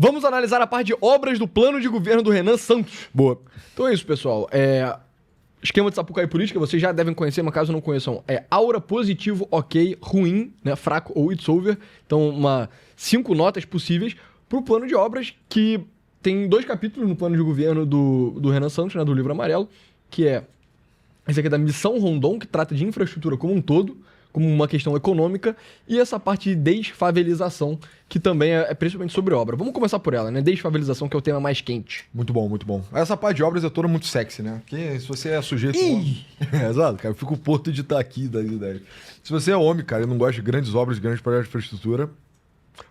Vamos analisar a parte de obras do plano de governo do Renan Santos. Boa. Então é isso, pessoal. Esquema de Sapucaí Política, vocês já devem conhecer, mas caso não conheçam, é aura, positivo, ok, ruim, né, fraco ou it's over. Então, 5 notas possíveis para o plano de obras, que tem 2 capítulos no plano de governo do Renan Santos, né, do livro amarelo, que é esse aqui é da Missão Rondon, que trata de infraestrutura como um todo, como uma questão econômica, e essa parte de desfavelização, que também é principalmente sobre obra. Vamos começar por ela, né? Desfavelização, que é o tema mais quente. Muito bom, muito bom. Essa parte de obras é toda muito sexy, né? Porque se você é sujeito... Exato, cara. Eu fico puto de estar aqui das ideias. Se você é homem, cara, e não gosta de grandes obras, grandes projetos de infraestrutura,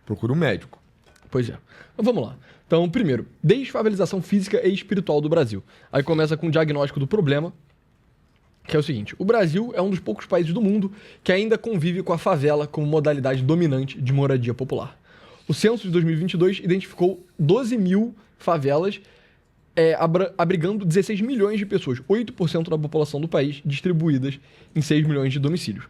procure um médico. Pois é. Então vamos lá. Então, primeiro, desfavelização física e espiritual do Brasil. Aí começa com o diagnóstico do problema, que é o seguinte: o Brasil é um dos poucos países do mundo que ainda convive com a favela como modalidade dominante de moradia popular. O censo de 2022 identificou 12 mil favelas, abrigando 16 milhões de pessoas, 8% da população do país, distribuídas em 6 milhões de domicílios.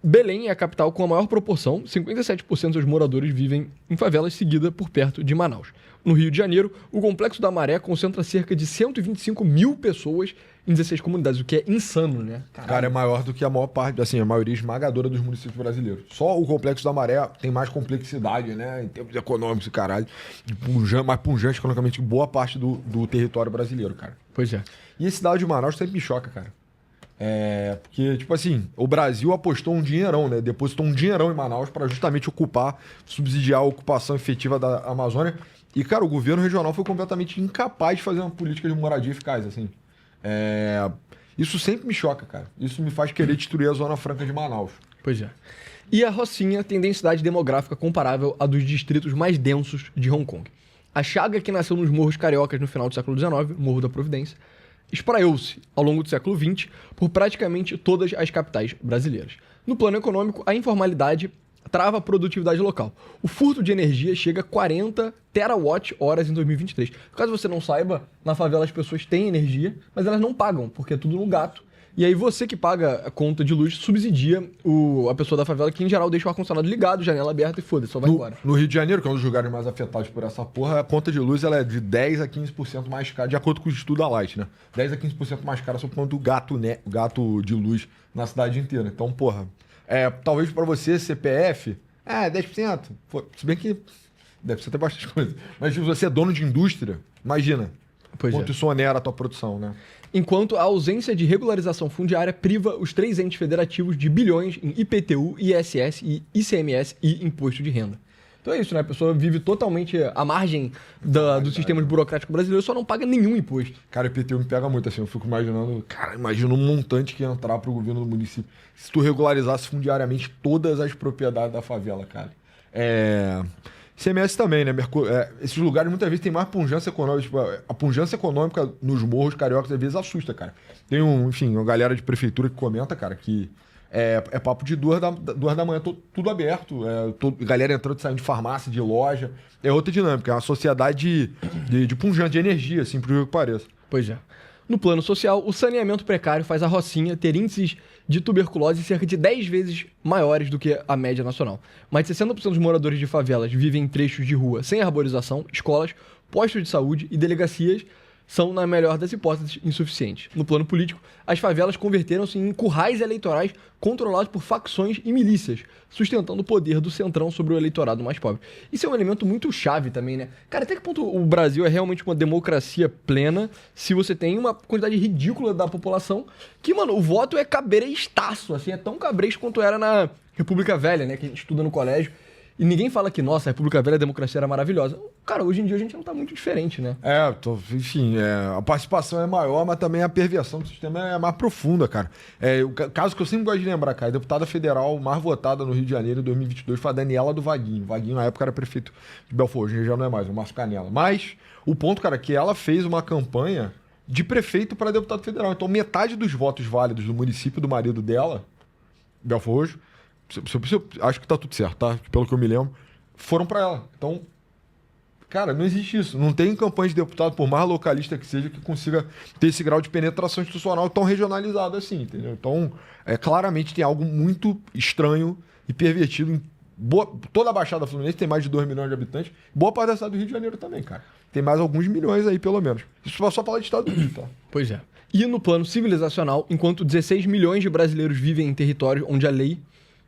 Belém é a capital com a maior proporção, 57% dos moradores vivem em favelas, seguida por perto de Manaus. No Rio de Janeiro, o Complexo da Maré concentra cerca de 125 mil pessoas em 16 comunidades, o que é insano, né? Caralho. Cara, é maior do que a maior parte, assim, a maioria esmagadora dos municípios brasileiros. Só o Complexo da Maré tem mais complexidade, né, em termos econômicos e caralho, mais punjante economicamente que boa parte do território brasileiro, cara. Pois é. E esse dado de Manaus sempre me choca, cara. Porque, tipo assim, o Brasil apostou um dinheirão, né? Depositou um dinheirão em Manaus para justamente subsidiar a ocupação efetiva da Amazônia. E, cara, o governo regional foi completamente incapaz de fazer uma política de moradia eficaz, assim. Isso sempre me choca, cara. Isso me faz querer destruir a Zona Franca de Manaus. Pois é. E a Rocinha tem densidade demográfica comparável à dos distritos mais densos de Hong Kong. A chaga que nasceu nos morros cariocas no final do século XIX, Morro da Providência, espraiou-se ao longo do século XX por praticamente todas as capitais brasileiras. No plano econômico, a informalidade trava a produtividade local. O furto de energia chega a 40 terawatt-horas em 2023. Caso você não saiba, na favela as pessoas têm energia, mas elas não pagam, porque é tudo no gato. E aí você que paga a conta de luz subsidia a pessoa da favela, que em geral deixa o ar-condicionado ligado, janela aberta e foda-se, só vai embora. No Rio de Janeiro, que é um dos lugares mais afetados por essa porra, a conta de luz ela é de 10 a 15% mais cara, de acordo com o estudo da Light, né? 10 a 15% mais cara sob o ponto do gato de luz na cidade inteira. Então, porra, talvez pra você, CPF, 10%. Pô, se bem que deve ser até bastante coisa. Mas se você é dono de indústria, imagina quanto isso onera a tua produção, né? Enquanto a ausência de regularização fundiária priva os 3 entes federativos de bilhões em IPTU, ISS, ICMS e imposto de renda. Então é isso, né? A pessoa vive totalmente à margem do sistema burocrático brasileiro, só não paga nenhum imposto. Cara, IPTU me pega muito, assim, eu fico imaginando... Cara, imagina um montante que ia entrar pro governo do município se tu regularizasse fundiariamente todas as propriedades da favela, cara. ICMS também, né? Esses lugares muitas vezes tem mais punjância econômica. Tipo, a punjância econômica nos morros cariocas às vezes assusta, cara. Tem uma galera de prefeitura que comenta, cara, que é papo de 2 da manhã, tudo aberto. Galera entrando e saindo de farmácia, de loja. É outra dinâmica, é uma sociedade de punjante, de energia, assim, por que pareça. Pois é. No plano social, o saneamento precário faz a Rocinha ter índices de tuberculose cerca de 10 vezes maiores do que a média nacional. Mais de 60% dos moradores de favelas vivem em trechos de rua sem arborização, escolas, postos de saúde e delegacias são, na melhor das hipóteses, insuficientes. No plano político, as favelas converteram-se em currais eleitorais controlados por facções e milícias, sustentando o poder do centrão sobre o eleitorado mais pobre. Isso é um elemento muito chave também, né? Cara, até que ponto o Brasil é realmente uma democracia plena se você tem uma quantidade ridícula da população que, mano, o voto é cabreistaço, assim, é tão cabresto quanto era na República Velha, né, que a gente estuda no colégio. E ninguém fala que, nossa, a República Velha, a democracia era maravilhosa. Cara, hoje em dia a gente não tá muito diferente, né? Enfim, a participação é maior, mas também a perversão do sistema é mais profunda, cara. O caso que eu sempre gosto de lembrar, cara, a deputada federal mais votada no Rio de Janeiro em 2022 foi a Daniela do Vaguinho. O Vaguinho, na época, era prefeito de Belfort, hoje já não é mais, o Márcio Canela. Mas o ponto, cara, é que ela fez uma campanha de prefeito para deputado federal. Então, metade dos votos válidos do município do marido dela, Belfort Roxo, acho que tá tudo certo, tá? Pelo que eu me lembro, foram pra ela. Então, cara, não existe isso. Não tem campanha de deputado, por mais localista que seja, que consiga ter esse grau de penetração institucional tão regionalizado assim, entendeu? Então, claramente tem algo muito estranho e pervertido toda a Baixada Fluminense tem mais de 2 milhões de habitantes. Boa parte da cidade do Rio de Janeiro também, cara. Tem mais alguns milhões aí, pelo menos. Isso só falar de estado do Rio, tá? Pois é. E no plano civilizacional, enquanto 16 milhões de brasileiros vivem em territórios onde a lei,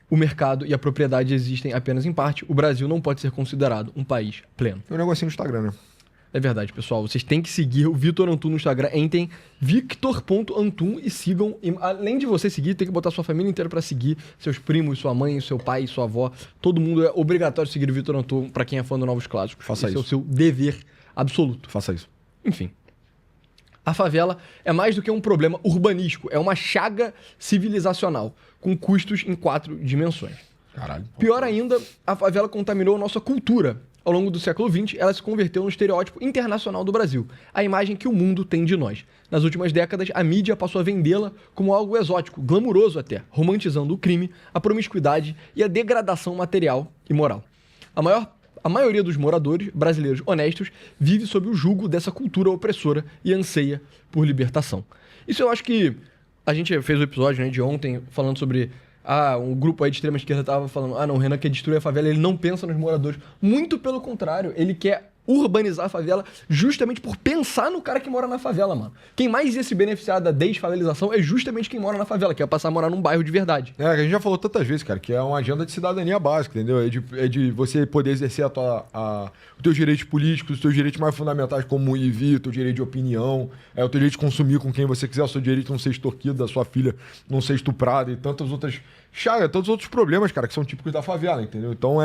o mercado e a propriedade existem apenas em parte, o Brasil não pode ser considerado um país pleno. Tem um negocinho no Instagram, né? É verdade, pessoal. Vocês têm que seguir o Vitor Antunes no Instagram. Entrem victor.antum e sigam. E, além de você seguir, tem que botar sua família inteira pra seguir. Seus primos, sua mãe, seu pai, sua avó. Todo mundo é obrigatório seguir o Vitor Antunes pra quem é fã do Novos Clássicos. Faça isso. Esse é o seu dever absoluto. Faça isso. Enfim. A favela é mais do que um problema urbanístico. É uma chaga civilizacional, com custos em 4 dimensões. Caralho. Pior ainda, a favela contaminou nossa cultura. Ao longo do século XX, ela se converteu no estereótipo internacional do Brasil, a imagem que o mundo tem de nós. Nas últimas décadas, a mídia passou a vendê-la como algo exótico, glamuroso até, romantizando o crime, a promiscuidade e a degradação material e moral. A maioria dos moradores brasileiros honestos vive sob o jugo dessa cultura opressora e anseia por libertação. Isso eu acho que a gente fez o episódio, né, de ontem falando sobre... um grupo aí de extrema esquerda tava falando, não, o Renan quer destruir a favela, ele não pensa nos moradores. Muito pelo contrário, ele quer urbanizar a favela justamente por pensar no cara que mora na favela, mano. Quem mais ia se beneficiar da desfavelização é justamente quem mora na favela, que é passar a morar num bairro de verdade. É, a gente já falou tantas vezes, cara, que é uma agenda de cidadania básica, entendeu? É de você poder exercer os teus direitos políticos, os teus direitos mais fundamentais, como ir e vir, o teu direito de opinião, o teu direito de consumir com quem você quiser, o seu direito de não ser extorquido, da sua filha não ser estuprada e tantas outras chagas, tantos outros problemas, cara, que são típicos da favela, entendeu? Então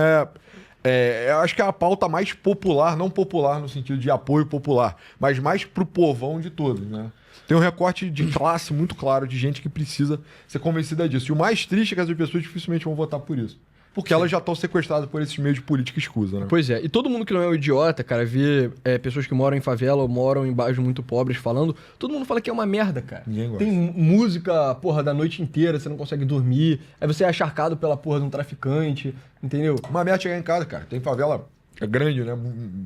eu acho que é a pauta mais popular, não popular no sentido de apoio popular, mas mais pro povão de todos, né? Tem um recorte de classe muito claro de gente que precisa ser convencida disso. E o mais triste é que as pessoas dificilmente vão votar por isso. Porque elas já estão sequestradas por esses meios de política escusa, né? Pois é. E todo mundo que não é um idiota, cara, vê pessoas que moram em favela ou moram em bairros muito pobres falando, todo mundo fala que é uma merda, cara. Ninguém gosta. Tem música, porra, da noite inteira, você não consegue dormir, aí você é acharcado pela porra de um traficante, entendeu? Uma merda chegar em casa, cara. Tem favela grande, né?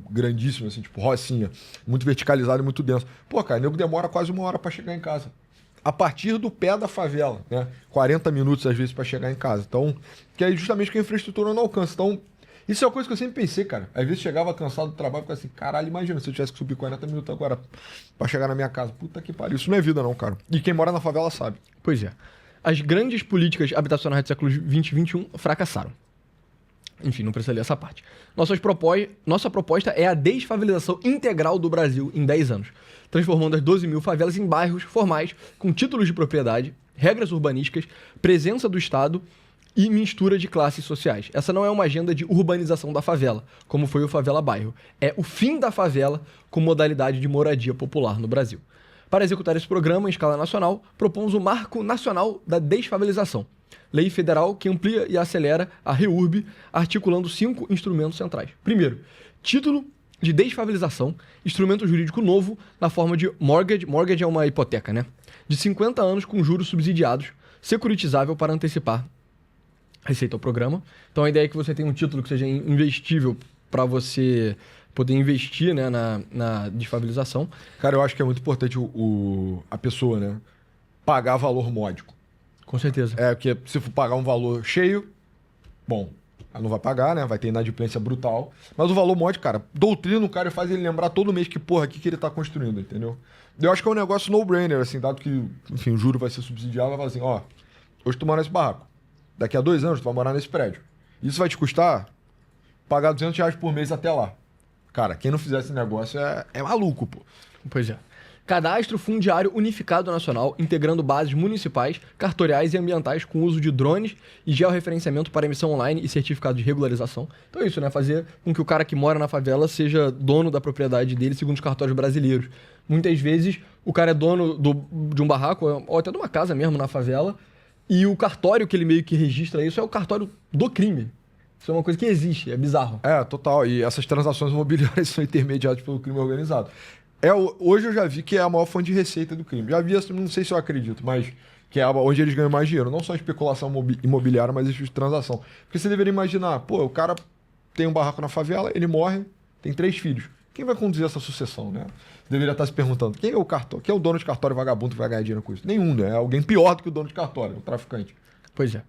Grandíssima, assim, tipo Rocinha. Muito verticalizada e muito densa. Pô, cara, o nego demora quase 1 hora pra chegar em casa. A partir do pé da favela, né? 40 minutos, às vezes, pra chegar em casa. Então, que é justamente que a infraestrutura não alcança. Então, isso é uma coisa que eu sempre pensei, cara. Às vezes chegava cansado do trabalho e ficava assim, caralho, imagina se eu tivesse que subir 40 minutos agora pra chegar na minha casa. Puta que pariu. Isso não é vida, não, cara. E quem mora na favela sabe. Pois é. As grandes políticas habitacionais do século 20 e 21 fracassaram. Enfim, não precisa ler essa parte. Nossa proposta é a desfavelização integral do Brasil em 10 anos, transformando as 12 mil favelas em bairros formais com títulos de propriedade, regras urbanísticas, presença do Estado e mistura de classes sociais. Essa não é uma agenda de urbanização da favela, como foi o Favela Bairro. É o fim da favela com modalidade de moradia popular no Brasil. Para executar esse programa em escala nacional, propomos o Marco Nacional da Desfavelização, lei federal que amplia e acelera a REURB, articulando 5 instrumentos centrais. Primeiro, título de desfavelização, instrumento jurídico novo na forma de mortgage. Mortgage é uma hipoteca, né? De 50 anos com juros subsidiados, securitizável para antecipar receita ao programa. Então a ideia é que você tenha um título que seja investível para você poder investir, né, na desfavelização. Cara, eu acho que é muito importante a pessoa, né, pagar valor módico. Com certeza. Porque se for pagar um valor cheio, bom, ela não vai pagar, né? Vai ter inadimplência brutal. Mas o valor módico, cara, doutrina o cara e faz ele lembrar todo mês que, porra, o que ele tá construindo, entendeu? Eu acho que é um negócio no-brainer, assim, dado que, enfim, o juro vai ser subsidiado, vai falar assim, ó, hoje tu mora nesse barraco. Daqui a 2 anos tu vai morar nesse prédio. Isso vai te custar pagar R$200 por mês até lá. Cara, quem não fizer esse negócio é maluco, pô. Pois é. Cadastro Fundiário Unificado Nacional, integrando bases municipais, cartoriais e ambientais com uso de drones e georreferenciamento para emissão online e certificado de regularização. Então é isso, né? Fazer com que o cara que mora na favela seja dono da propriedade dele segundo os cartórios brasileiros. Muitas vezes o cara é dono de um barraco ou até de uma casa mesmo na favela e o cartório que ele meio que registra isso é o cartório do crime. Isso é uma coisa que existe, é bizarro. Total. E essas transações imobiliárias são intermediadas pelo crime organizado. Hoje eu já vi que é a maior fonte de receita do crime. Já vi, não sei se eu acredito, mas que é onde eles ganham mais dinheiro. Não só especulação imobiliária, mas isso de transação. Porque você deveria imaginar, pô, o cara tem um barraco na favela, ele morre, tem 3 filhos. Quem vai conduzir essa sucessão, né? Você deveria estar se perguntando, quem é o dono de cartório vagabundo que vai ganhar dinheiro com isso? Nenhum, né? É alguém pior do que o dono de cartório, o traficante. Pois é.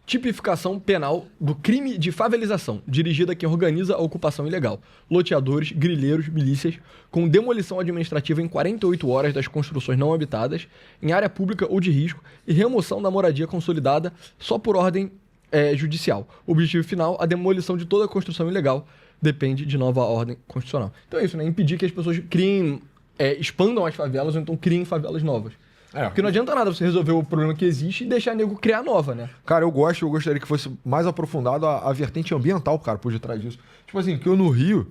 Tipificação penal do crime de favelização, dirigida a quem organiza a ocupação ilegal, loteadores, grileiros, milícias, com demolição administrativa em 48 horas das construções não habitadas, em área pública ou de risco, e remoção da moradia consolidada só por ordem judicial. O objetivo final, a demolição de toda a construção ilegal, depende de nova ordem constitucional. Então é isso, né? Impedir que as pessoas criem, expandam as favelas ou então criem favelas novas. Porque não adianta nada você resolver o problema que existe e deixar nego criar nova, né? Cara, eu gostaria que fosse mais aprofundado a vertente ambiental, cara, por detrás disso. Tipo assim, que eu no Rio,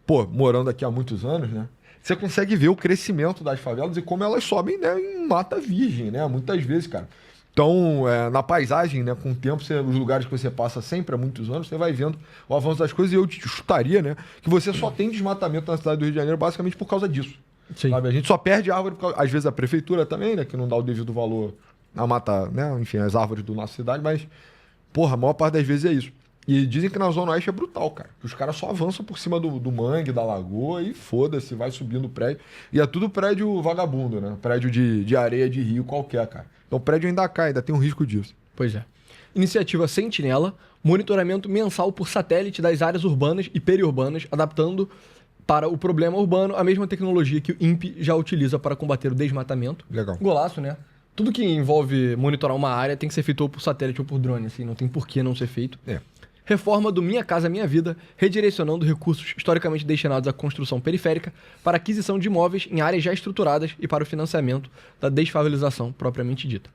pô, morando aqui há muitos anos, né? Você consegue ver o crescimento das favelas e como elas sobem, né, em mata virgem, né? Muitas vezes, cara. Então, na paisagem, né, com o tempo, os lugares que você passa sempre há muitos anos, você vai vendo o avanço das coisas e eu te chutaria, né, que você só tem desmatamento na cidade do Rio de Janeiro basicamente por causa disso. Sim. Sabe? A gente só perde árvore, às vezes a prefeitura também, né, que não dá o devido valor a mata, né, enfim, as árvores da nossa cidade, mas, porra, a maior parte das vezes é isso. E dizem que na Zona Oeste é brutal, cara. Que os caras só avançam por cima do mangue, da lagoa e foda-se, vai subindo o prédio. E é tudo prédio vagabundo, né? Prédio de areia de rio qualquer, cara. Então o prédio ainda cai, ainda tem um risco disso. Pois é. Iniciativa Sentinela, monitoramento mensal por satélite das áreas urbanas e periurbanas, adaptando para o problema urbano a mesma tecnologia que o INPE já utiliza para combater o desmatamento. Legal. Golaço, né? Tudo que envolve monitorar uma área tem que ser feito ou por satélite ou por drone, assim, não tem por que não ser feito. Reforma do Minha Casa Minha Vida, redirecionando recursos historicamente destinados à construção periférica para aquisição de imóveis em áreas já estruturadas e para o financiamento da desfavelização propriamente dita.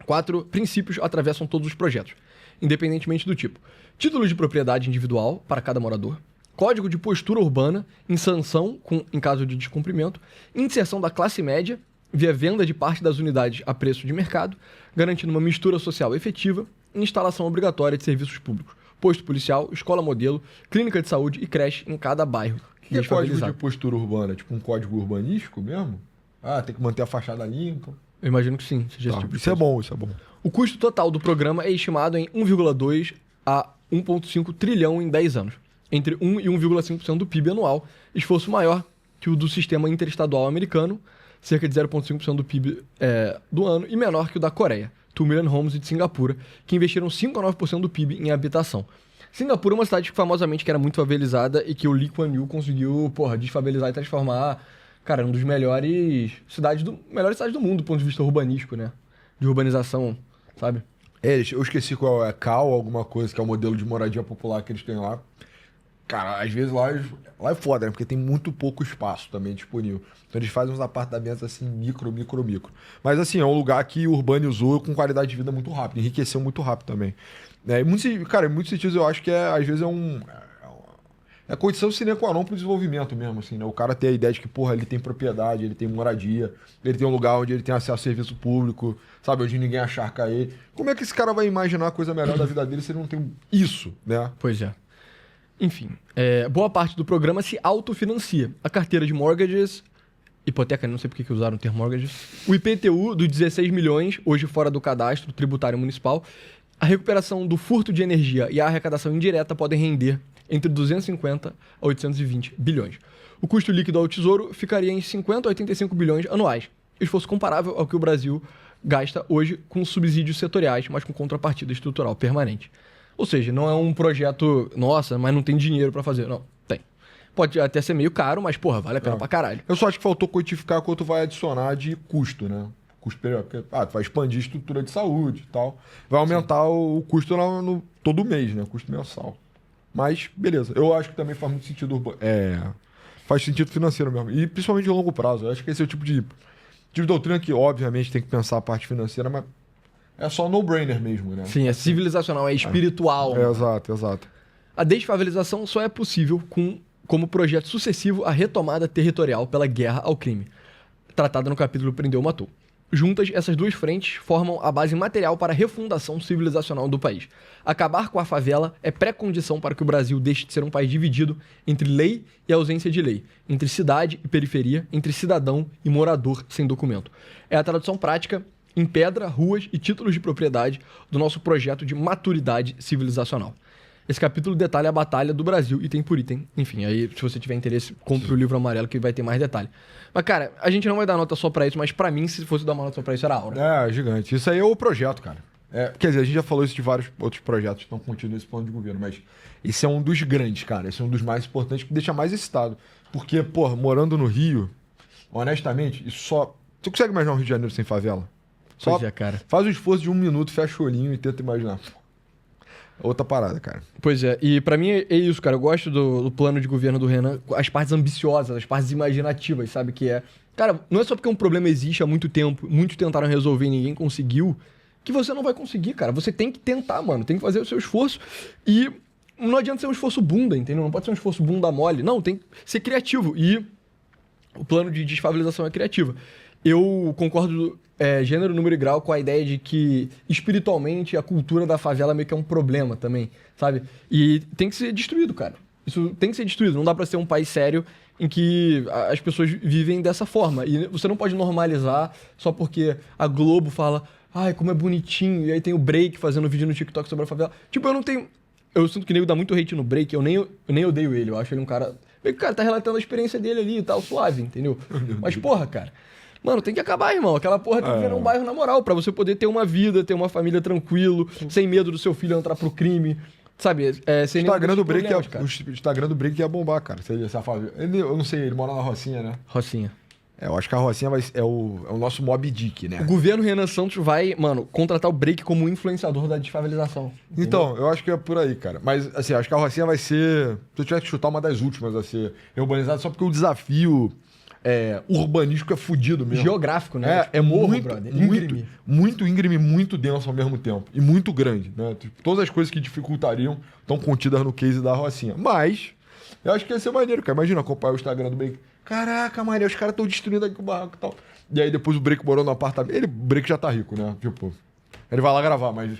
4 princípios atravessam todos os projetos, independentemente do tipo. Título de propriedade individual para cada morador, código de postura urbana em sanção em caso de descumprimento, inserção da classe média via venda de parte das unidades a preço de mercado, garantindo uma mistura social efetiva, instalação obrigatória de serviços públicos, posto policial, escola modelo, clínica de saúde e creche em cada bairro. O que é código de postura urbana? Tipo um código urbanístico mesmo? Ah, tem que manter a fachada limpa. Eu imagino que sim. Seja esse tipo de isso é bom, isso é bom. O custo total do programa é estimado em 1,2 a 1,5 trilhão em 10 anos, entre 1 e 1,5% do PIB anual, esforço maior que o do sistema interestadual americano, cerca de 0,5% do PIB do ano, e menor que o da Coreia, 2 Million Homes, e de Singapura, que investiram 5 a 9% do PIB em habitação. Singapura é uma cidade que famosamente que era muito favelizada e que o Lee Kuan Yew conseguiu, desfavelizar e transformar, cara, um dos melhores cidades do mundo do ponto de vista urbanístico, né? De urbanização, sabe? Eu esqueci qual é, CAL, alguma coisa, que é o modelo de moradia popular que eles têm lá. Cara, às vezes lá é foda, né? Porque tem muito pouco espaço também disponível. Então eles fazem uns apartamentos assim, micro. Mas assim, é um lugar que urbanizou com qualidade de vida muito rápido, enriqueceu muito rápido também. Em muitos sentidos eu acho que às vezes é condição sine qua non pro desenvolvimento mesmo, assim, né? O cara tem a ideia de que, ele tem propriedade, ele tem moradia, ele tem um lugar onde ele tem acesso a serviço público, sabe? Onde ninguém acharca ele. Como é que esse cara vai imaginar a coisa melhor da vida dele se ele não tem isso, né? Pois é. Enfim, boa parte do programa se autofinancia. A carteira de mortgages, hipoteca, não sei por que usaram o termo mortgages, o IPTU dos 16 milhões, hoje fora do cadastro tributário municipal, a recuperação do furto de energia e a arrecadação indireta podem render entre 250 a 820 bilhões. O custo líquido ao Tesouro ficaria em 50 a 85 bilhões anuais, esforço comparável ao que o Brasil gasta hoje com subsídios setoriais, mas com contrapartida estrutural permanente. Ou seja, não é um projeto, nossa, mas não tem dinheiro pra fazer. Não, tem. Pode até ser meio caro, mas, vale a pena pra caralho. Eu só acho que faltou quantificar quanto vai adicionar de custo, né? Custo periódico. Porque, tu vai expandir a estrutura de saúde e tal. Vai aumentar o custo no todo mês, né? O custo mensal. Mas, beleza. Eu acho que também faz muito sentido faz sentido financeiro mesmo. E principalmente de longo prazo. Eu acho que esse é o tipo de doutrina que, obviamente, tem que pensar a parte financeira, mas é só no-brainer mesmo, né? Sim, é civilizacional, é espiritual. Exato. A desfavelização só é possível como projeto sucessivo à retomada territorial pela guerra ao crime, tratada no capítulo Prendeu Matou. Juntas, essas duas frentes formam a base material para a refundação civilizacional do país. Acabar com a favela é pré-condição para que o Brasil deixe de ser um país dividido entre lei e ausência de lei, entre cidade e periferia, entre cidadão e morador sem documento. É a tradução prática em pedra, ruas e títulos de propriedade do nosso projeto de maturidade civilizacional. Esse capítulo detalha a batalha do Brasil, item por item. Enfim, aí se você tiver interesse, compre o livro amarelo que vai ter mais detalhe. Mas, cara, a gente não vai dar nota só pra isso, mas pra mim, se fosse dar uma nota só pra isso, era Aura. É, gigante. Isso aí é o projeto, cara. Quer dizer, a gente já falou isso de vários outros projetos que estão contidos nesse plano de governo, mas esse é um dos grandes, cara. Esse é um dos mais importantes, que deixa mais excitado. Porque, pô, morando no Rio, honestamente, isso só... Você consegue imaginar um Rio de Janeiro sem favela? Só Pois é, cara. faz o esforço de 1 minuto, fecha o olhinho e tenta imaginar. Outra parada, cara. Pois é, e pra mim é isso, cara. Eu gosto do plano de governo do Renan, as partes ambiciosas, as partes imaginativas, sabe? Que é. Cara, não é só porque um problema existe há muito tempo, muitos tentaram resolver e ninguém conseguiu, que você não vai conseguir, cara. Você tem que tentar, mano. Tem que fazer o seu esforço. E não adianta ser um esforço bunda, entendeu? Não pode ser um esforço bunda mole. Não, tem que ser criativo. E o plano de desfavelização é criativo. Eu concordo gênero, número e grau com a ideia de que espiritualmente a cultura da favela meio que é um problema também, sabe? E tem que ser destruído, cara. Isso tem que ser destruído. Não dá pra ser um país sério em que as pessoas vivem dessa forma. E você não pode normalizar só porque a Globo fala, ai, como é bonitinho, e aí tem o Break fazendo vídeo no TikTok sobre a favela. Tipo, eu não tenho... Eu sinto que o nego dá muito hate no Break, eu nem odeio ele, eu acho ele um cara... O cara tá relatando a experiência dele ali e tal, suave, entendeu? Mas, porra, cara... Mano, tem que acabar, irmão. Aquela porra tem que virar um bairro na moral, pra você poder ter uma vida, ter uma família tranquilo, sem medo do seu filho entrar pro crime, sabe? Sem O Instagram do Break o Instagram do Break ia bombar, cara. Essa favela. Eu não sei, ele mora na Rocinha, né? Rocinha. Eu acho que a Rocinha é o nosso Mob Dick, né? O governo Renan Santos vai, mano, contratar o Break como influenciador da desfavelização. Então, eu acho que é por aí, cara. Mas, assim, acho que a Rocinha vai ser... Se eu tivesse que chutar, uma das últimas a ser urbanizada, só porque o desafio... urbanístico é fudido mesmo. Geográfico, né? É morro, muito, brother. íngreme. Muito íngreme, muito denso ao mesmo tempo. E muito grande, né? Tipo, todas as coisas que dificultariam estão contidas no case da Rocinha. Mas, eu acho que ia ser maneiro, cara. Imagina acompanhar o Instagram do Break. Caraca, maneiro, os caras estão destruindo aqui o barraco e tal. E aí depois o Break morou no apartamento. O Break já tá rico, né? Tipo, ele vai lá gravar, mas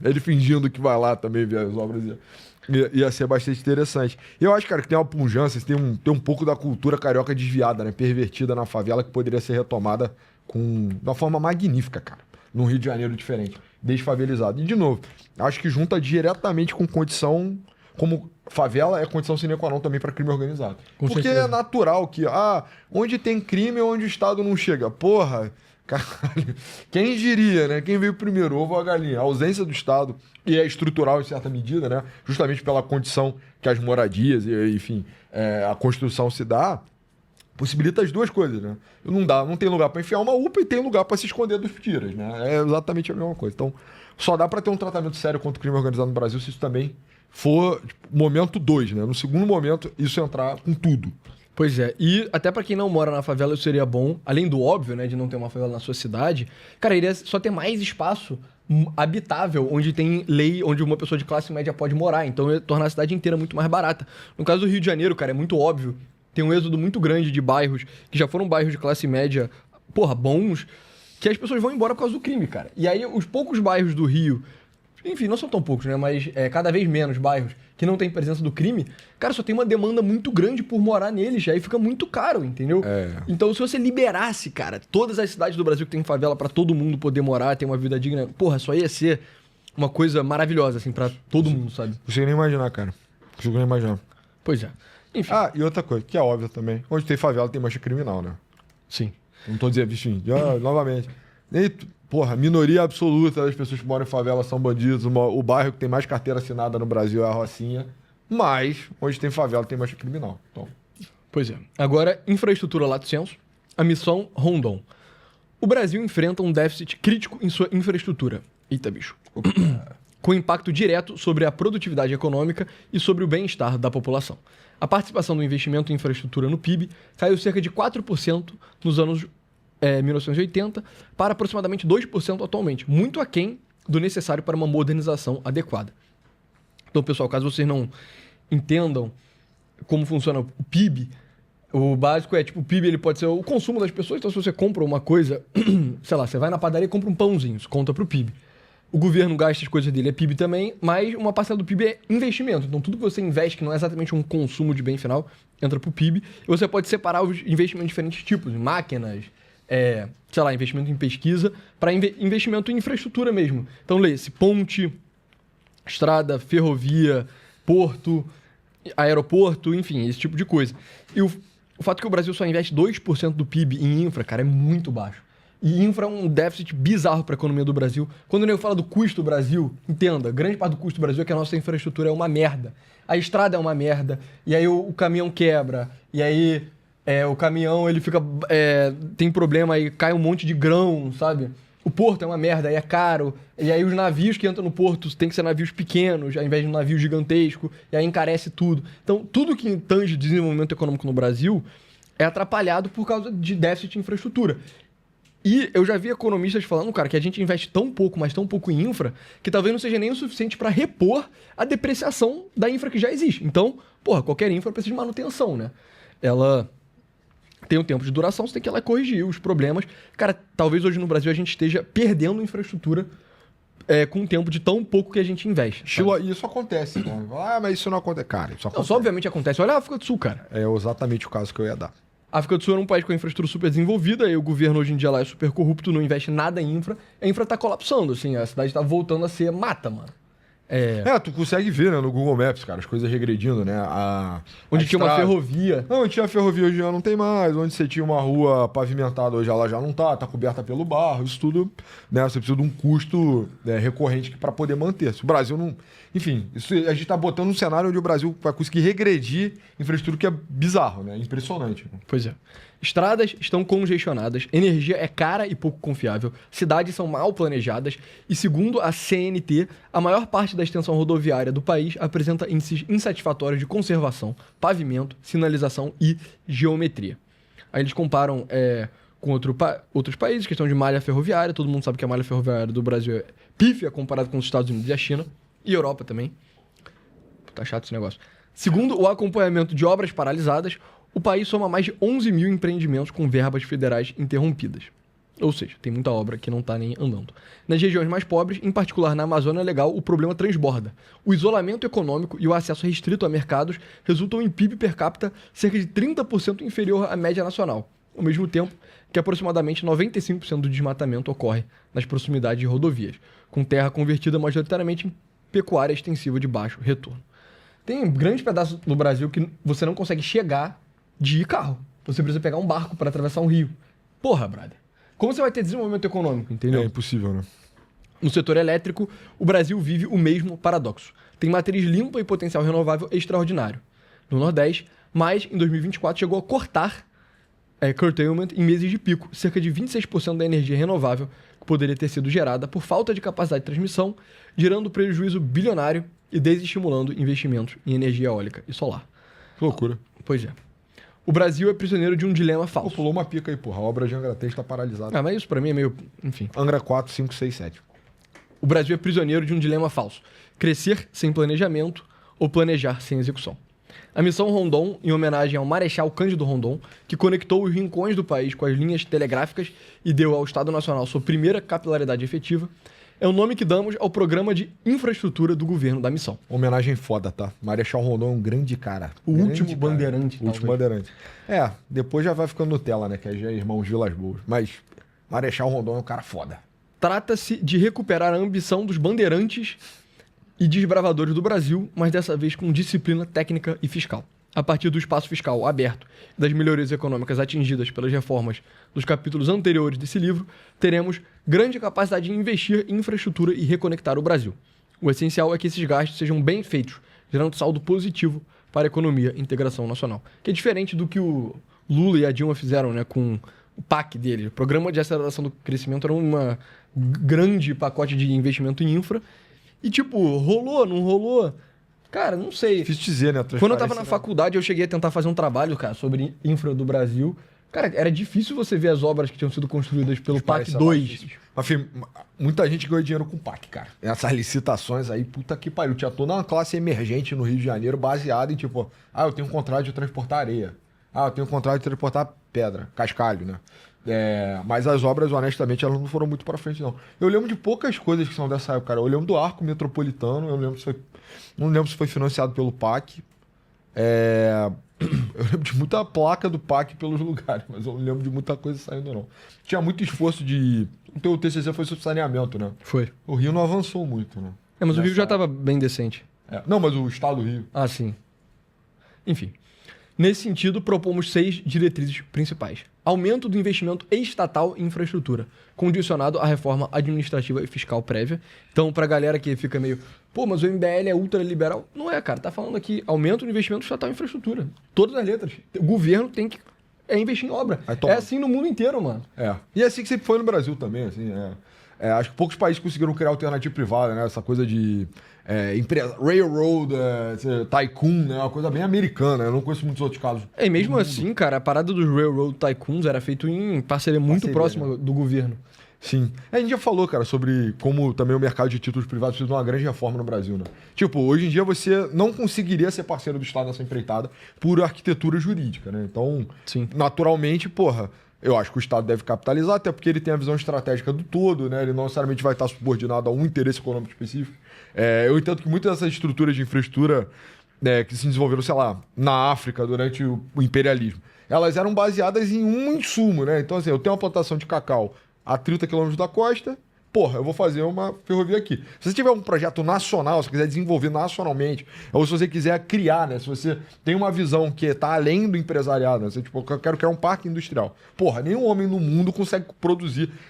ele fingindo que vai lá também ver as obras. Ia ser bastante interessante. E eu acho, cara, que tem uma pujança, tem um pouco da cultura carioca desviada, né? Pervertida na favela, que poderia ser retomada de uma forma magnífica, cara. Num Rio de Janeiro diferente, desfavelizado. E, de novo, acho que junta diretamente com condição... Como favela é condição sine qua non também para crime organizado. Porque é natural que, onde tem crime, onde o Estado não chega. Porra... Caralho, quem diria, né? Quem veio primeiro, ovo ou a galinha? A ausência do Estado, e é estrutural em certa medida, né? Justamente pela condição que as moradias, enfim, a construção se dá, possibilita as duas coisas, né? Não tem lugar para enfiar uma UPA e tem lugar para se esconder dos tiras, né? É exatamente a mesma coisa. Então, só dá para ter um tratamento sério contra o crime organizado no Brasil se isso também for momento 2, né? No segundo momento, isso entrar com tudo. Pois é, e até pra quem não mora na favela isso seria bom, além do óbvio, né, de não ter uma favela na sua cidade, cara, iria só ter mais espaço habitável, onde tem lei, onde uma pessoa de classe média pode morar, então ia tornar a cidade inteira muito mais barata. No caso do Rio de Janeiro, cara, é muito óbvio, tem um êxodo muito grande de bairros, que já foram bairros de classe média, porra, bons, que as pessoas vão embora por causa do crime, cara. E aí os poucos bairros do Rio, enfim, não são tão poucos, né, mas cada vez menos bairros que não tem presença do crime, cara, só tem uma demanda muito grande por morar neles, aí fica muito caro, entendeu? Então, se você liberasse, cara, todas as cidades do Brasil que tem favela pra todo mundo poder morar, ter uma vida digna, porra, só ia ser uma coisa maravilhosa, assim, pra todo mundo, sabe? Não consigo nem imaginar, cara. Não consigo nem imaginar. Pois é. Enfim. E outra coisa, que é óbvio também, onde tem favela tem mancha criminal, né? Sim. Não tô dizendo, bichinho, novamente. Porra, minoria absoluta das pessoas que moram em favela são bandidos. O bairro que tem mais carteira assinada no Brasil é a Rocinha. Mas, onde tem favela, tem mancha criminal. Então. Pois é. Agora, infraestrutura lato sensu. A missão Rondon. O Brasil enfrenta um déficit crítico em sua infraestrutura. Eita, bicho. Com impacto direto sobre a produtividade econômica e sobre o bem-estar da população. A participação do investimento em infraestrutura no PIB caiu cerca de 4% nos anos 1980 para aproximadamente 2% atualmente, muito aquém do necessário para uma modernização adequada. Então, pessoal, caso vocês não entendam como funciona o PIB, o básico é, tipo, o PIB ele pode ser o consumo das pessoas, então se você compra uma coisa, sei lá, você vai na padaria e compra um pãozinho, isso conta para o PIB. O governo gasta as coisas dele, é PIB também, mas uma parcela do PIB é investimento. Então, tudo que você investe, que não é exatamente um consumo de bem final, entra para o PIB, e você pode separar os investimentos de diferentes tipos, máquinas, sei lá, investimento em pesquisa, para investimento em infraestrutura mesmo. Então, lê-se ponte, estrada, ferrovia, porto, aeroporto, enfim, esse tipo de coisa. E o fato que o Brasil só investe 2% do PIB em infra, cara, é muito baixo. E infra é um déficit bizarro para a economia do Brasil. Quando eu falo do custo do Brasil, entenda, grande parte do custo do Brasil é que a nossa infraestrutura é uma merda. A estrada é uma merda, e aí o caminhão quebra, e aí o caminhão ele fica tem problema, aí cai um monte de grão, sabe? O porto é uma merda, aí é caro, e aí os navios que entram no porto tem que ser navios pequenos, ao invés de um navio gigantesco, e aí encarece tudo. Então, tudo que tange desenvolvimento econômico no Brasil é atrapalhado por causa de déficit de infraestrutura. E eu já vi economistas falando, cara, que a gente investe tão pouco, mas tão pouco em infra, que talvez não seja nem o suficiente para repor a depreciação da infra que já existe. Então, porra, qualquer infra precisa de manutenção, né? Ela tem um tempo de duração, você tem que ir lá corrigir os problemas. Cara, talvez hoje no Brasil a gente esteja perdendo infraestrutura com um tempo de tão pouco que a gente investe. E isso acontece, né? Mas isso não acontece. Cara, isso acontece. Isso obviamente acontece. Olha a África do Sul, cara. É exatamente o caso que eu ia dar. A África do Sul é um país com infraestrutura super desenvolvida, e o governo hoje em dia lá é super corrupto, não investe nada em infra. A infra tá colapsando, assim, a cidade tá voltando a ser mata, mano. Tu consegue ver, né, no Google Maps, cara, as coisas regredindo, né? Onde tinha uma ferrovia. Não, onde tinha ferrovia hoje já não tem mais. Onde você tinha uma rua pavimentada hoje ela já não tá coberta pelo barro. Isso tudo, né? Você precisa de um custo recorrente para poder manter. Se o Brasil não. Enfim, isso, a gente tá botando um cenário onde o Brasil vai conseguir regredir infraestrutura que é bizarro, né? Impressionante. Né? Pois é. Estradas estão congestionadas, energia é cara e pouco confiável, cidades são mal planejadas e, segundo a CNT, a maior parte da extensão rodoviária do país apresenta índices insatisfatórios de conservação, pavimento, sinalização e geometria. Aí eles comparam com outros países, questão de malha ferroviária, todo mundo sabe que a malha ferroviária do Brasil é pífia comparado com os Estados Unidos e a China, e Europa também. Tá chato esse negócio. Segundo o acompanhamento de obras paralisadas, o país soma mais de 11 mil empreendimentos com verbas federais interrompidas. Ou seja, tem muita obra que não está nem andando. Nas regiões mais pobres, em particular na Amazônia Legal, o problema transborda. O isolamento econômico e o acesso restrito a mercados resultam em PIB per capita cerca de 30% inferior à média nacional, ao mesmo tempo que aproximadamente 95% do desmatamento ocorre nas proximidades de rodovias, com terra convertida majoritariamente em pecuária extensiva de baixo retorno. Tem grandes pedaços no Brasil que você não consegue chegar de carro. Você precisa pegar um barco para atravessar um rio. Porra, brother. Como você vai ter desenvolvimento econômico, entendeu? É impossível, né? No setor elétrico, o Brasil vive o mesmo paradoxo. Tem matriz limpa e potencial renovável extraordinário. No Nordeste, mas em 2024 chegou a cortar curtailment em meses de pico, cerca de 26% da energia renovável que poderia ter sido gerada por falta de capacidade de transmissão, gerando prejuízo bilionário e desestimulando investimentos em energia eólica e solar. Que loucura. Pois é. O Brasil é prisioneiro de um dilema falso. Pulou uma pica aí, porra. A obra de Angra 3 está paralisada. Mas isso pra mim é meio... Enfim. Angra 4, 5, 6, 7. O Brasil é prisioneiro de um dilema falso. Crescer sem planejamento ou planejar sem execução. A missão Rondon, em homenagem ao Marechal Cândido Rondon, que conectou os rincões do país com as linhas telegráficas e deu ao Estado Nacional sua primeira capilaridade efetiva, é o nome que damos ao programa de infraestrutura do governo da missão. Homenagem foda, tá? Marechal Rondon é um grande cara. O último bandeirante. O último bandeirante. Depois já vai ficando Nutella, né? Que já é irmão Vilas Boas. Mas Marechal Rondon é um cara foda. Trata-se de recuperar a ambição dos bandeirantes e desbravadores do Brasil, mas dessa vez com disciplina técnica e fiscal. A partir do espaço fiscal aberto e das melhorias econômicas atingidas pelas reformas dos capítulos anteriores desse livro, teremos grande capacidade de investir em infraestrutura e reconectar o Brasil. O essencial é que esses gastos sejam bem feitos, gerando saldo positivo para a economia e integração nacional. Que é diferente do que o Lula e a Dilma fizeram, né, com o PAC dele. O Programa de Aceleração do Crescimento era um grande pacote de investimento em infra. E tipo, rolou, não rolou? Cara, não sei. Difícil dizer, né? Quando eu tava na faculdade, eu cheguei a tentar fazer um trabalho, cara, sobre infra do Brasil. Cara, era difícil você ver as obras que tinham sido construídas pelo PAC 2. Mas, filho, muita gente ganhou dinheiro com o PAC, cara. Essas licitações aí, puta que pariu. Tinha toda uma classe emergente no Rio de Janeiro baseada em, tipo, eu tenho um contrato de transportar areia. Eu tenho um contrato de transportar pedra, cascalho, né? Mas as obras, honestamente, elas não foram muito pra frente, não. Eu lembro de poucas coisas que são dessa época, cara. Eu lembro do Arco Metropolitano, não lembro se foi financiado pelo PAC. Eu lembro de muita placa do PAC pelos lugares, mas eu não lembro de muita coisa saindo, não. Tinha muito esforço de... Então o TCC foi sobre saneamento, né? Foi. O Rio não avançou muito, né? Mas o Rio já tava bem decente. Não, mas o estado do Rio. Sim. Enfim. Nesse sentido, propomos 6 diretrizes principais. Aumento do investimento estatal em infraestrutura, condicionado à reforma administrativa e fiscal prévia. Então, pra galera que fica meio, pô, mas o MBL é ultraliberal. Não é, cara. Tá falando aqui, aumento do investimento estatal em infraestrutura. Todas as letras. O governo tem que investir em obra. É assim no mundo inteiro, mano. E é assim que sempre foi no Brasil também, assim, acho que poucos países conseguiram criar alternativa privada, né? Essa coisa de empresa, railroad, tycoon, né? Uma coisa bem americana. Eu não conheço muitos outros casos. E mesmo assim, cara, a parada dos railroad tycoons era feito em parceria muito próxima do governo. Sim. A gente já falou, cara, sobre como também o mercado de títulos privados precisa de uma grande reforma no Brasil, né? Tipo, hoje em dia você não conseguiria ser parceiro do Estado nessa empreitada por arquitetura jurídica, né? Então, sim, naturalmente, porra, eu acho que o Estado deve capitalizar, até porque ele tem a visão estratégica do todo, né? Ele não necessariamente vai estar subordinado a um interesse econômico específico. Eu entendo que muitas dessas estruturas de infraestrutura que se desenvolveram, sei lá, na África durante o imperialismo, elas eram baseadas em um insumo, né? Então, assim, eu tenho uma plantação de cacau a 30 quilômetros da costa, porra, eu vou fazer uma ferrovia aqui. Se você tiver um projeto nacional, se você quiser desenvolver nacionalmente, ou se você quiser criar, né? Se você tem uma visão que está além do empresariado, né? Você, tipo, eu quero criar um parque industrial. Porra, nenhum homem no mundo consegue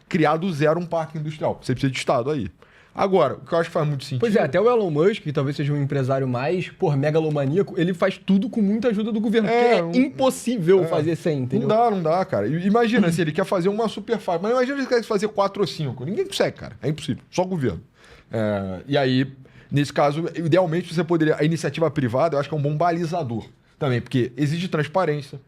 criar do zero um parque industrial. Você precisa de Estado aí. Agora, o que eu acho que faz muito sentido... Pois é, até o Elon Musk, que talvez seja um empresário mais, megalomaníaco, ele faz tudo com muita ajuda do governo, porque é impossível fazer sem, entendeu? Não dá, cara. Imagina se ele quer fazer uma super fábrica, mas imagina se ele quer fazer 4 ou 5. Ninguém consegue, cara. É impossível. Só o governo. E aí, nesse caso, idealmente você poderia... A iniciativa privada, eu acho que é um bom balizador também, porque exige transparência,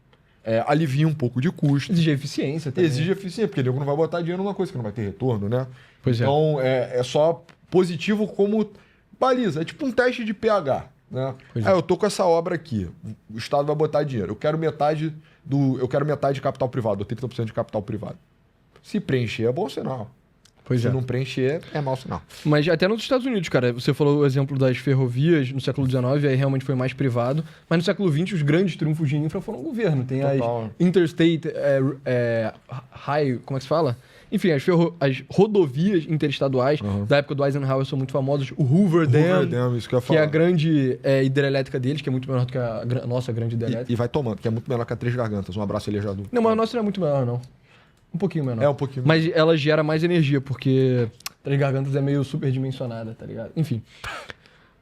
alivia um pouco de custo. Exige eficiência também. Exige eficiência, porque o nego não vai botar dinheiro numa coisa que não vai ter retorno, né? Pois então, é só positivo como baliza. É tipo um teste de pH, né? Eu tô com essa obra aqui, o Estado vai botar dinheiro. Eu quero metade de capital privado, ou 30% de capital privado. Se preencher, é bom sinal. Se não preencher, é mau sinal. Mas até nos Estados Unidos, cara, você falou o exemplo das ferrovias no século XIX, aí realmente foi mais privado. Mas no século XX, os grandes triunfos de infra foram o governo. Tem as Interstate High... Como é que se fala? Enfim, as rodovias interestaduais da época do Eisenhower são muito famosas. O Hoover Dam, isso que eu ia que falar. é a grande hidrelétrica deles, que é muito menor do que a nossa grande hidrelétrica. E vai tomando, que é muito menor que a Três Gargantas. Um abraço, Elejador. Não, mas a nossa não é muito menor, não. Um pouquinho menor. Um pouquinho menor. Mas ela gera mais energia, porque Três Gargantas é meio superdimensionada, tá ligado? Enfim.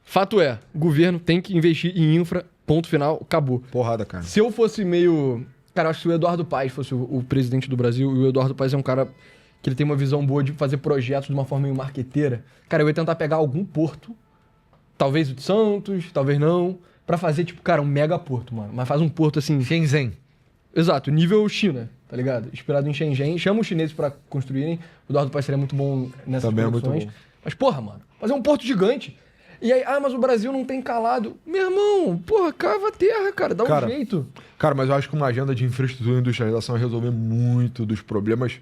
Fato é, o governo tem que investir em infra, ponto final, acabou. Porrada, cara. Se eu fosse meio... Cara, eu acho que se o Eduardo Paes fosse o presidente do Brasil, e o Eduardo Paes é um cara que ele tem uma visão boa de fazer projetos de uma forma meio marqueteira, cara, eu ia tentar pegar algum porto, talvez o de Santos, talvez não, pra fazer, tipo, cara, um mega porto, mano. Mas faz um porto assim... Shenzhen. Exato, nível China, tá ligado? Inspirado em Shenzhen. Chama os chineses pra construírem. O Eduardo Paes seria muito bom nessas também produções. É muito bom. Mas, porra, mano, fazer um porto gigante. E aí, mas o Brasil não tem calado. Meu irmão, porra, cava a terra, cara, dá um jeito. Cara, mas eu acho que uma agenda de infraestrutura e industrialização vai resolver muito dos problemas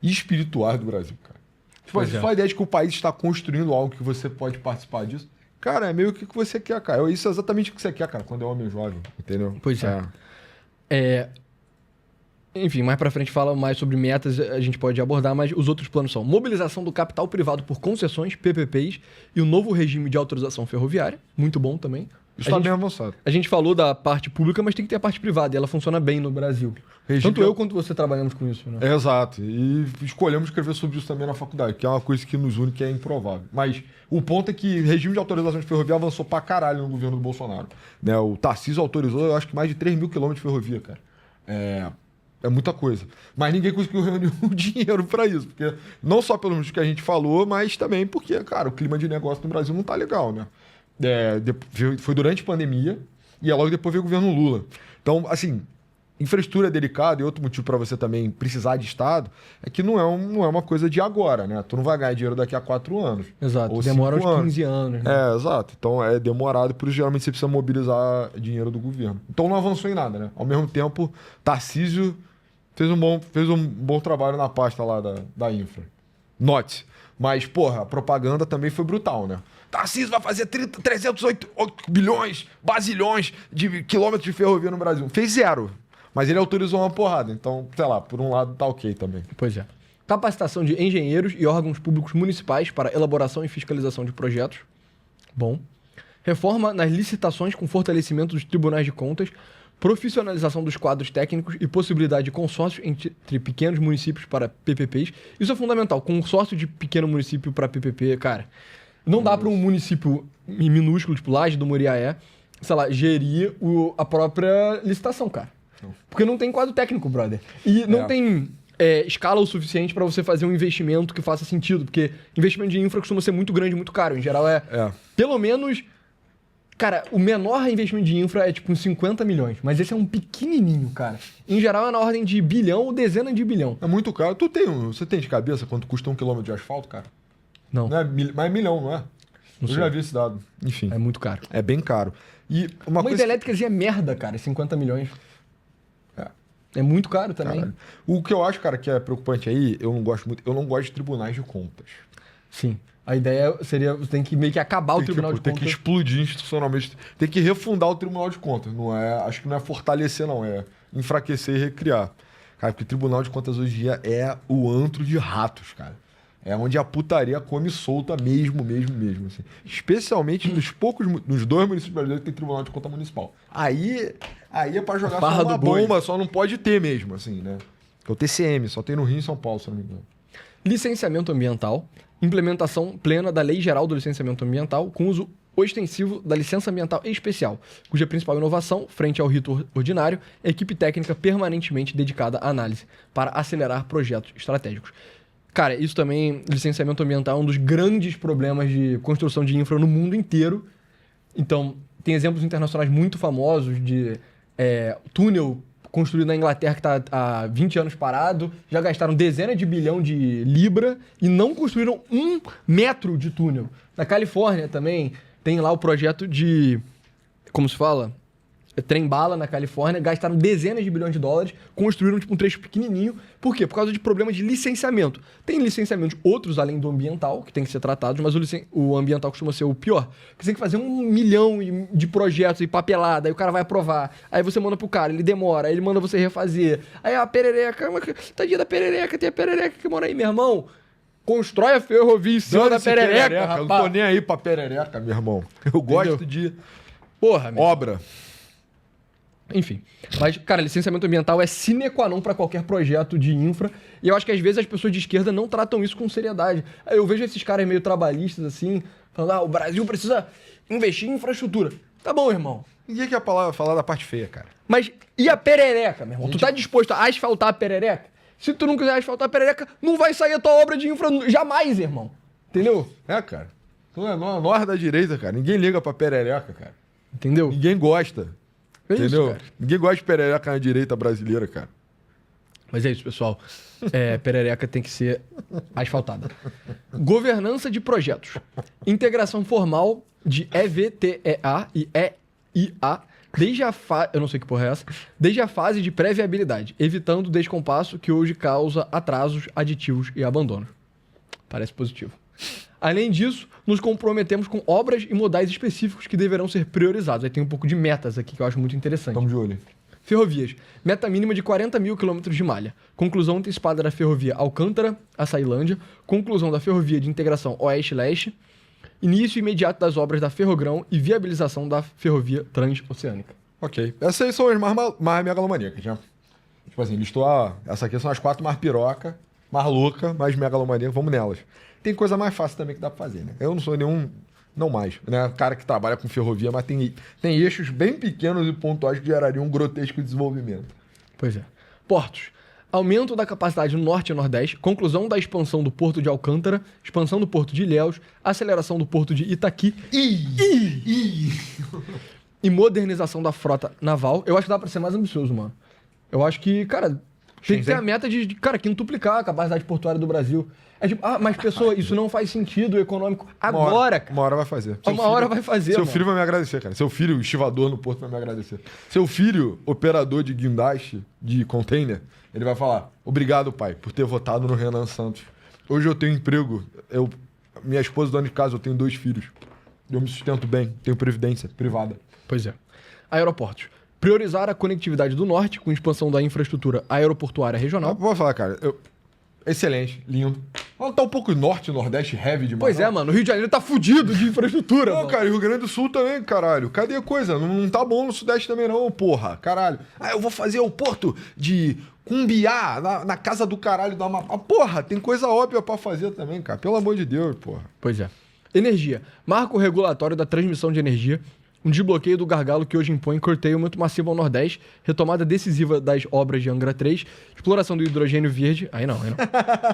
espirituais do Brasil, cara. Tipo, se for a ideia de que o país está construindo algo que você pode participar disso, cara, é meio o que você quer, cara. Isso é exatamente o que você quer, cara, quando é homem jovem, entendeu? Pois é. Enfim, mais pra frente fala mais sobre metas, a gente pode abordar, mas os outros planos são mobilização do capital privado por concessões, PPPs, e o novo regime de autorização ferroviária, muito bom também. Isso está bem avançado. A gente falou da parte pública, mas tem que ter a parte privada, e ela funciona bem no Brasil. Tanto eu quanto você trabalhamos com isso, né? Exato, e escolhemos escrever sobre isso também na faculdade, que é uma coisa que nos une, que é improvável. Mas o ponto é que o regime de autorização de ferrovia avançou pra caralho no governo do Bolsonaro. Né? O Tarcísio autorizou, eu acho que mais de 3 mil quilômetros de ferrovia, cara. É muita coisa. Mas ninguém conseguiu reunir o dinheiro para isso. Porque não só pelo que a gente falou, mas também porque, cara, o clima de negócio no Brasil não tá legal, né? Foi durante a pandemia e logo depois veio o governo Lula. Então, assim, infraestrutura é delicada e outro motivo para você também precisar de Estado é que não é uma coisa de agora, né? Tu não vai ganhar dinheiro daqui a 4 anos. Exato, demora uns 15 anos. Né? Exato. Então é demorado, por isso geralmente você precisa mobilizar dinheiro do governo. Então não avançou em nada, né? Ao mesmo tempo, Tarcísio fez um bom trabalho na pasta lá da infra. Note. Mas, porra, a propaganda também foi brutal, né? Tarcísio vai fazer 308 bilhões, bazilhões de quilômetros de ferrovia no Brasil. Fez 0. Mas ele autorizou uma porrada. Então, sei lá, por um lado tá ok também. Pois é. Capacitação de engenheiros e órgãos públicos municipais para elaboração e fiscalização de projetos. Bom. Reforma nas licitações com fortalecimento dos tribunais de contas. profissionalização dos quadros técnicos e possibilidade de consórcio entre pequenos municípios para PPPs. Isso é fundamental. Consórcio de pequeno município para PPP, cara, não dá para um município minúsculo, tipo Laje do Muriaé, sei lá, gerir a própria licitação, cara. Porque não tem quadro técnico, brother. E não tem escala o suficiente para você fazer um investimento que faça sentido. Porque investimento de infra costuma ser muito grande e muito caro. Em geral pelo menos... Cara, o menor investimento de infra é tipo uns 50 milhões. Mas esse é um pequenininho, cara. Em geral é na ordem de bilhão ou dezena de bilhão. É muito caro. Você tem de cabeça quanto custa 1 quilômetro de asfalto, cara? Não. Não é mas é milhão, não é? Não sei. Já vi esse dado. Enfim. É muito caro. É bem caro. E uma hidrelétricazinha é merda, cara. 50 milhões. É muito caro também. Caralho. O que eu acho, cara, que é preocupante aí, eu não gosto de tribunais de contas. Sim. A ideia seria, você tem que meio que acabar o Tribunal de Contas. Tem que explodir institucionalmente, tem que refundar o Tribunal de Contas. Acho que não é fortalecer, não, é enfraquecer e recriar. Cara, porque o Tribunal de Contas hoje em dia é o antro de ratos, cara. É onde a putaria come solta mesmo. Assim. Especialmente nos 2 municípios brasileiros que tem Tribunal de Conta Municipal. Aí é pra jogar só uma bomba, só não pode ter mesmo, assim, né? É o TCM, só tem no Rio e São Paulo, se não me engano. Licenciamento ambiental, implementação plena da Lei Geral do Licenciamento Ambiental, com uso ostensivo da licença ambiental especial, cuja principal inovação, frente ao rito ordinário, é a equipe técnica permanentemente dedicada à análise, para acelerar projetos estratégicos. Cara, isso também, licenciamento ambiental é um dos grandes problemas de construção de infra no mundo inteiro. Então, tem exemplos internacionais muito famosos de túnel construído na Inglaterra que está há 20 anos parado, já gastaram dezenas de bilhão de libra e não construíram 1 metro de túnel. Na Califórnia também tem lá o projeto de, como se fala? Trem-bala na Califórnia, gastaram dezenas de bilhões de dólares, construíram tipo um trecho pequenininho. Por quê? Por causa de problema de licenciamento. Tem licenciamentos outros além do ambiental, que tem que ser tratados, mas o ambiental costuma ser o pior. Porque você tem que fazer 1 milhão de projetos e papelada, aí o cara vai aprovar, aí você manda pro cara, ele demora, aí ele manda você refazer. Aí a perereca, tadinha da perereca, tem a perereca que mora aí, meu irmão. Constrói a ferrovia em cima da perereca, rapaz. Eu não tô nem aí pra perereca, meu irmão. Eu gosto de obra. Enfim, mas, cara, licenciamento ambiental é sine qua non para qualquer projeto de infra, e eu acho que às vezes as pessoas de esquerda não tratam isso com seriedade. Eu vejo esses caras meio trabalhistas assim, falando, o Brasil precisa investir em infraestrutura. Tá bom, irmão. Ninguém quer falar da parte feia, cara. Mas e a perereca, meu irmão? Tu tá disposto a asfaltar a perereca? Se tu não quiser asfaltar a perereca, não vai sair a tua obra de infra jamais, irmão. Entendeu? Cara. Tu é nós da direita, cara. Ninguém liga pra perereca, cara. Entendeu? Ninguém gosta. Entendeu? Isso, ninguém gosta de perereca na direita brasileira, cara. Mas é isso, pessoal. Perereca tem que ser asfaltada. Governança de projetos. Integração formal de EVTEA e EIA desde a eu não sei que porra é essa. Desde a fase de pré-viabilidade, evitando o descompasso que hoje causa atrasos, aditivos e abandonos. Parece positivo. Além disso, nos comprometemos com obras e modais específicos que deverão ser priorizados. Aí tem um pouco de metas aqui que eu acho muito interessante. Vamos de olho. Ferrovias. Meta mínima de 40 mil quilômetros de malha. Conclusão antecipada da ferrovia Alcântara a Ceilândia. Conclusão da ferrovia de integração Oeste-Leste. Início imediato das obras da Ferrogrão e viabilização da ferrovia transoceânica. Ok. Essas aí são as mais megalomaníacas, né? Tipo assim, listou essa aqui são as 4 mais piroca, mais louca, mais megalomaníaca. Vamos nelas. Tem coisa mais fácil também que dá pra fazer, né? Eu não sou nenhum... Não mais, né? Cara que trabalha com ferrovia, mas tem eixos bem pequenos e pontuais que gerariam um grotesco desenvolvimento. Pois é. Portos. Aumento da capacidade no Norte e Nordeste, conclusão da expansão do Porto de Alcântara, expansão do Porto de Ilhéus, aceleração do Porto de Itaqui e modernização da frota naval. Eu acho que dá pra ser mais ambicioso, mano. Eu acho que, cara, tem que ter a meta de quintuplicar a capacidade portuária do Brasil. É tipo, mas pessoa, isso não faz sentido econômico agora, cara. Uma hora vai fazer. Uma hora vai fazer, Seu filho vai me agradecer, cara. Seu filho, estivador no porto, vai me agradecer. Seu filho, operador de guindaste, de container, ele vai falar, obrigado, pai, por ter votado no Renan Santos. Hoje eu tenho emprego, minha esposa é dona de casa, eu tenho 2 filhos. Eu me sustento bem, tenho previdência privada. Pois é. Aeroportos. Priorizar a conectividade do Norte com expansão da infraestrutura aeroportuária regional. Vou falar, cara, excelente, lindo. Ela tá um pouco norte, nordeste, heavy demais. Pois é, mano. O Rio de Janeiro tá fudido de infraestrutura, Não, mano. cara, e o Rio Grande do Sul também, caralho. Cadê a coisa? Não tá bom no Sudeste também não, porra. Caralho. Ah, eu vou fazer o porto de Cumbiá, na casa do caralho do Amapá. Porra, tem coisa óbvia pra fazer também, cara. Pelo amor de Deus, porra. Pois é. Energia. Marco regulatório da transmissão de energia. Um desbloqueio do gargalo que hoje impõe curtailment massivo ao Nordeste. Retomada decisiva das obras de Angra 3. Exploração do hidrogênio verde. Aí não.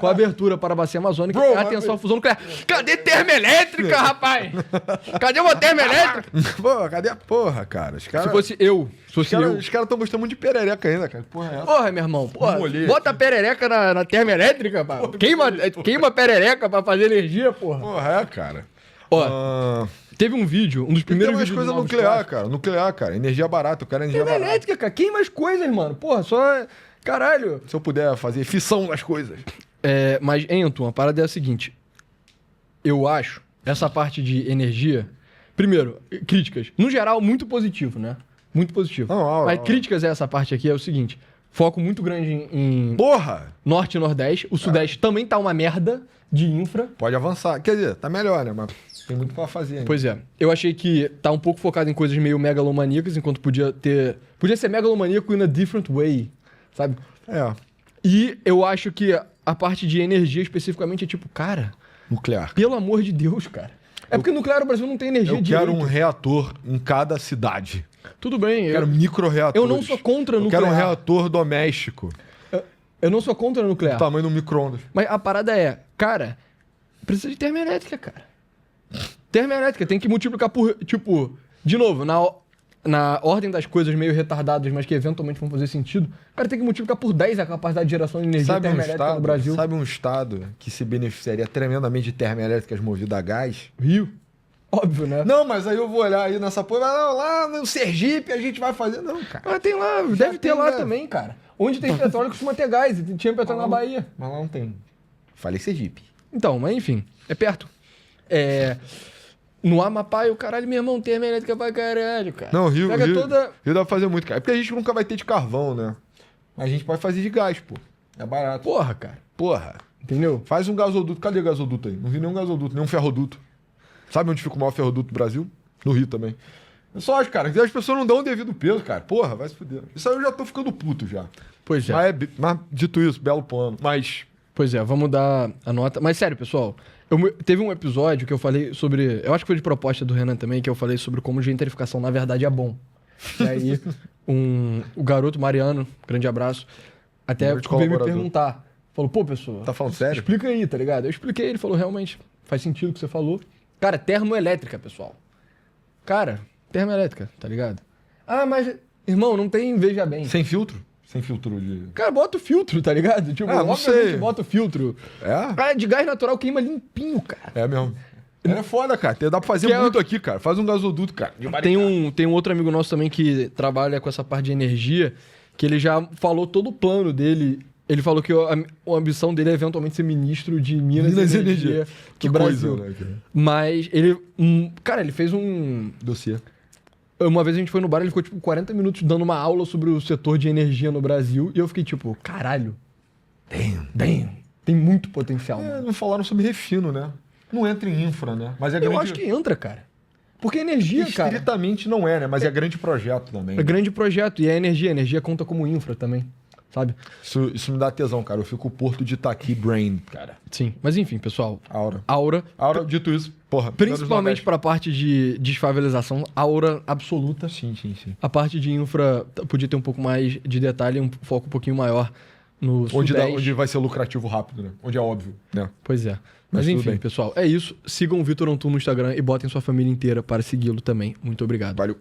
Com abertura para a bacia amazônica. Bro, atenção à fusão nuclear. Cadê termoelétrica, rapaz? Cadê uma termoelétrica? Pô, cadê a porra, cara? Os Se caras fosse eu. os caras estão gostando muito de perereca ainda, cara. Porra, é essa? Porra, meu irmão. Porra, Molhei bota a perereca na termoelétrica, pá. Queima a perereca pra fazer energia, porra. Porra, é, cara. Ó, teve um vídeo, um dos primeiros Tem mais vídeos coisa do Novos nuclear, Clássicos. cara. Nuclear, cara. Energia barata. Eu quero energia barata. Termoelétrica, cara. Queima as coisas, mano. Porra, só... Caralho. Se eu puder fazer fissão nas coisas. Mas, Anton, a parada é a seguinte. Eu acho essa parte de energia... Primeiro, críticas. No geral, muito positivo, né? Muito positivo. Não, Mas críticas a essa parte aqui é o seguinte. Foco muito grande em Porra! Norte e Nordeste. O Sudeste também tá uma merda de infra. Pode avançar. Quer dizer, tá melhor, né? Mas tem muito pra fazer ainda. Pois é. Eu achei que tá um pouco focado em coisas meio megalomaníacas, enquanto podia ser megalomaníaco in a different way, sabe? É. E eu acho que a parte de energia especificamente é tipo, cara, Nuclear. pelo amor de Deus, cara. É porque nuclear no Brasil não tem energia Eu direito. quero um reator em cada cidade. Tudo bem. Eu quero micro-reatores. Eu não sou contra Eu nuclear. quero um reator doméstico. Eu não sou contra nuclear. Do tamanho de um micro-ondas. Mas a parada é, cara, precisa de termoelétrica, cara. Termoelétrica tem que multiplicar por, tipo, de novo, na ordem das coisas meio retardadas, mas que eventualmente vão fazer sentido, cara, tem que multiplicar por 10 a capacidade de geração de energia termoelétrica no Brasil. Sabe um estado que se beneficiaria tremendamente de termoelétricas movidas a gás? Rio. Óbvio, né? Não, mas aí eu vou olhar aí nessa porra, lá no Sergipe a gente vai fazer. Não, cara. Mas tem lá, deve ter tem, lá né? também, cara. Onde tem petróleo costuma ter gás, e tinha petróleo na Bahia. Mas lá não tem. Falei Sergipe. Então, mas enfim, é perto. No Amapá, o caralho, meu irmão, termoelétrica pra caralho, cara. Não, Rio Pega toda... Rio dá pra fazer muito, cara. É porque a gente nunca vai ter de carvão, né? Mas a gente pode fazer de gás, pô. É barato. Porra, cara. Porra. Entendeu? Faz um gasoduto. Cadê gasoduto aí? Não vi nenhum gasoduto, nenhum ferroduto. Sabe onde fica o maior ferroduto do Brasil? No Rio também. Eu só acho, cara, que as pessoas não dão o devido peso, cara. Porra, vai se fuder. Isso aí eu já tô ficando puto já. Pois é. Mas dito isso, belo plano. Mas Pois é, vamos dar a nota. Mas sério, pessoal, teve um episódio que eu falei sobre... Eu acho que foi de proposta do Renan também, que eu falei sobre como gentrificação, na verdade, é bom. E aí, o garoto Mariano, grande abraço, até Grande veio me colaborador. perguntar. Falou, pô, pessoa... Tá falando sério? Explica aí, tá ligado? Eu expliquei, ele falou, realmente, faz sentido o que você falou. Cara, termoelétrica, pessoal. Cara, termoelétrica, tá ligado? Ah, mas, irmão, não tem, veja bem. sem filtro? Sem filtro de... Cara, bota o filtro, tá ligado? Tipo, não obviamente sei. bota o filtro. É? Ah, de gás natural queima limpinho, cara. É mesmo. É foda, cara. Dá pra fazer Que é- muito aqui, cara. Faz um gasoduto, cara. Tem um outro amigo nosso também que trabalha com essa parte de energia, que ele já falou todo o plano dele. Ele falou que a ambição dele é eventualmente ser ministro de Minas e Energia do Que Brasil. coisa, né, cara? Mas ele... cara, ele fez um... Dossiê. Uma vez a gente foi no bar, ele ficou tipo 40 minutos dando uma aula sobre o setor de energia no Brasil, e eu fiquei tipo, caralho. Damn. Tem muito potencial, mano. Não falaram sobre refino, né? Não entra em infra, né? Mas é Eu grande... acho que entra, cara. Porque energia, cara, Estritamente não é, né? Mas é grande projeto também. é grande projeto. E a energia conta como infra também, sabe? Isso me dá tesão, cara. Eu fico o Porto de Itaqui brain, cara. Sim. Mas enfim, pessoal. Aura. Aura. Dito isso, porra. Principalmente para a parte de desfavelização, aura absoluta. Sim. A parte de infra podia ter um pouco mais de detalhe, um foco um pouquinho maior no Sudeste. Onde vai ser lucrativo rápido, né? Onde é óbvio, né? Pois é. Mas tudo enfim, bem. pessoal, é isso. Sigam o Vitor Antunes no Instagram e botem sua família inteira para segui-lo também. Muito obrigado. Valeu.